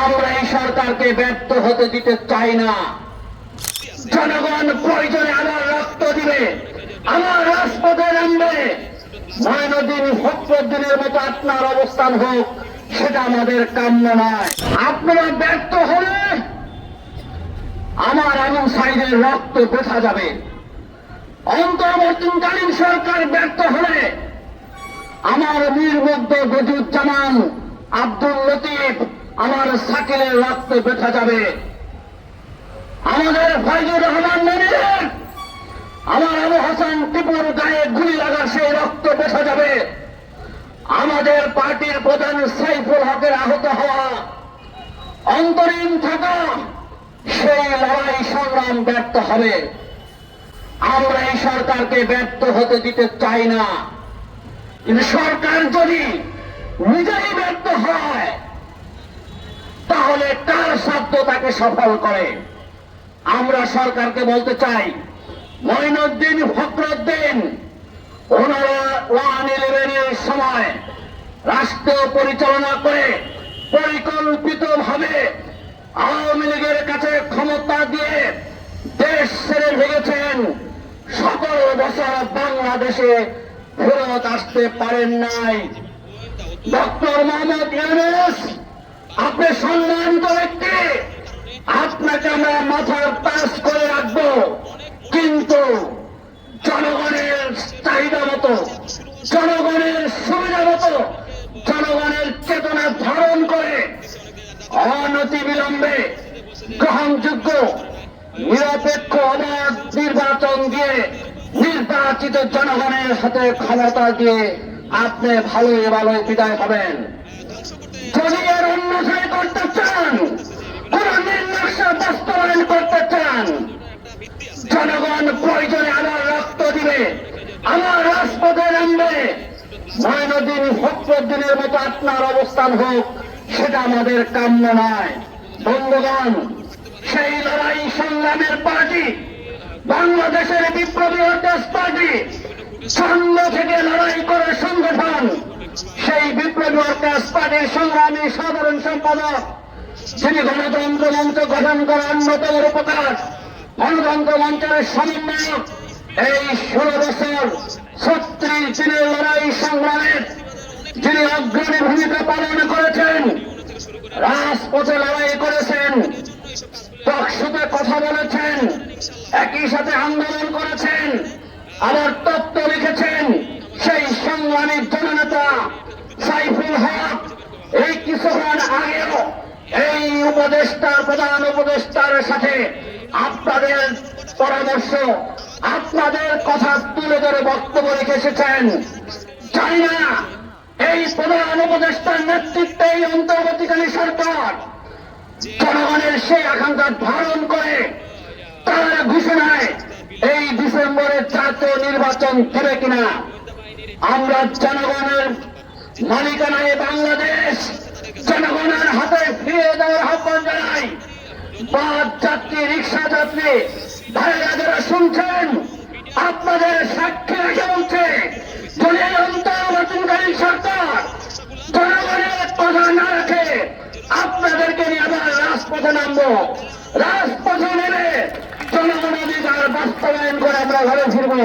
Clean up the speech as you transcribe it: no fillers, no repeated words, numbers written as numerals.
আমরা এই সরকারকে ব্যর্থ হতে দিতে চাই না। জনগণ প্রয়োজনে আমার রক্ত দিবে, আমার রাজপথে নামবে। মঈনুদ্দিন ফখরুদ্দিনের মতো আপনার অবস্থান হোক, সেটা আমাদের কাম্য নয়। আপনারা ব্যর্থ হলে আমার আবু সাঈদের রক্ত বোঝা যাবে। অন্তর্বর্তীকালীন সরকার ব্যর্থ হলে আমার বীরমুগ্ধ গদিউজ্জামান, আব্দুল লতিফ, আমার শাকিলের রক্ত বোঝা যাবে। আমাদের ফয়জুর রহমান মনিরের, আমার আবু হাসান টিপুর গায়ে গুলি লাগার সেই রক্ত বোঝা যাবে। আমাদের পার্টির প্রধান সাইফুল হকের আহত হওয়া, অন্তরীণ থাকা, সেই লড়াই সংগ্রাম ব্যর্থ হবে। আমরা এই সরকারকে ব্যর্থ হতে দিতে চাই না। কিন্তু সরকার যদি নিজেই ব্যর্থ হয়, তাহলে কার সাধ্য তাকে সফল করে? আমরা সরকারকে বলতে চাই, মঈনুদ্দিন ফখরুদ্দিন ওনারা 1-11-এর সময় রাষ্ট্র পরিচালনা করে পরিকল্পিতভাবে আওয়ামী লীগের কাছে ক্ষমতা দিয়ে দেশ ছেড়ে ভেঙেছেন। 17 বছর বাংলাদেশে ফেরত আসতে পারেন নাই। ডক্টর মোহাম্মদ ইউনূস, আপনি সম্মানিত ব্যক্তি, আপনাকে আমরা মাথার তাজ করে রাখবো, কিন্তু জনগণের চাহিদা মতো, জনগণের সুবিধা মতো, জনগণের চেতনা ধারণ করে অনতিবিলম্বে গ্রহণযোগ্য নিরপেক্ষ অবাধ নির্বাচন দিয়ে নির্বাচিত জনগণের হাতে ক্ষমতা দিয়ে আপনি ভালোই ভালোই বিদায় হবেন। যদি এর অন্যথায় করতে চান, কোন নির্লক্ষ্য বাস্তবায়ন করতে চান, জনগণ প্রয়োজনে আমার রক্ত দিবে, আমার রাজপথে নামবে। মঈনুদ্দিন ফখরুদ্দিনের মতো আপনার অবস্থান হোক, সেটা আমাদের কাম্য নয়। বন্ধুগণ, সেই লড়াই সংগ্রামের পার্টি বাংলাদেশের বিপ্লবী ওয়ার্কার্স পার্টি, ছন্দ থেকে লড়াই করে সংগঠন, সেই বিপ্লবী ওয়ার্কার্স পার্টির সংগ্রামী সাধারণ সম্পাদক, যিনি গণতন্ত্র মঞ্চ গঠন করার অন্যতম রূপকার, গণতন্ত্র মঞ্চের সমন্বয়ক, এই 16 বছর 36 দিনের লড়াই সংগ্রামের যিনি অগ্রণী ভূমিকা পালন করেছেন, রাজপথে লড়াই করেছেন, টকশোতে কথা বলেছেন, একই সাথে আন্দোলন করেছেন, আবার তত্ত্ব লিখেছেন, সেই সংগ্রামী জননেতা সাইফুল হক এই কিছুক্ষণ আগেও এই উপদেষ্টা, প্রধান উপদেষ্টার সাথে আপনাদের পরামর্শ, আপনাদের কথা তুলে ধরে বক্তব্য রেখে এসেছেন। জানি না এই প্রধান উপদেষ্টার নেতৃত্বে এই অন্তর্বর্তীকালীন সরকার জনগণের সেই আকাঙ্ক্ষা ধারণ করে তার ঘোষণায় এই ডিসেম্বরে জাতীয় নির্বাচন দেবে কিনা। আমরা জনগণের মালিকানায় বাংলাদেশ জনগণের হাতে ফিরিয়ে দেওয়ার আহ্বান জানাই। বাস যাত্রী, রিক্সা যাত্রী ভাইরা যারা শুনছেন, আপনাদের সাক্ষী রেখে বলছে, যদি অন্তর্বর্তীকালীন সরকার জনগণের কথা না রাখে, আপনাদেরকে নিয়ে আবার রাজপথে নামবো। রাজপথে নেমে জনগণ অধিকার বাস্তবায়ন করে আমরা ঘরে ফিরবো।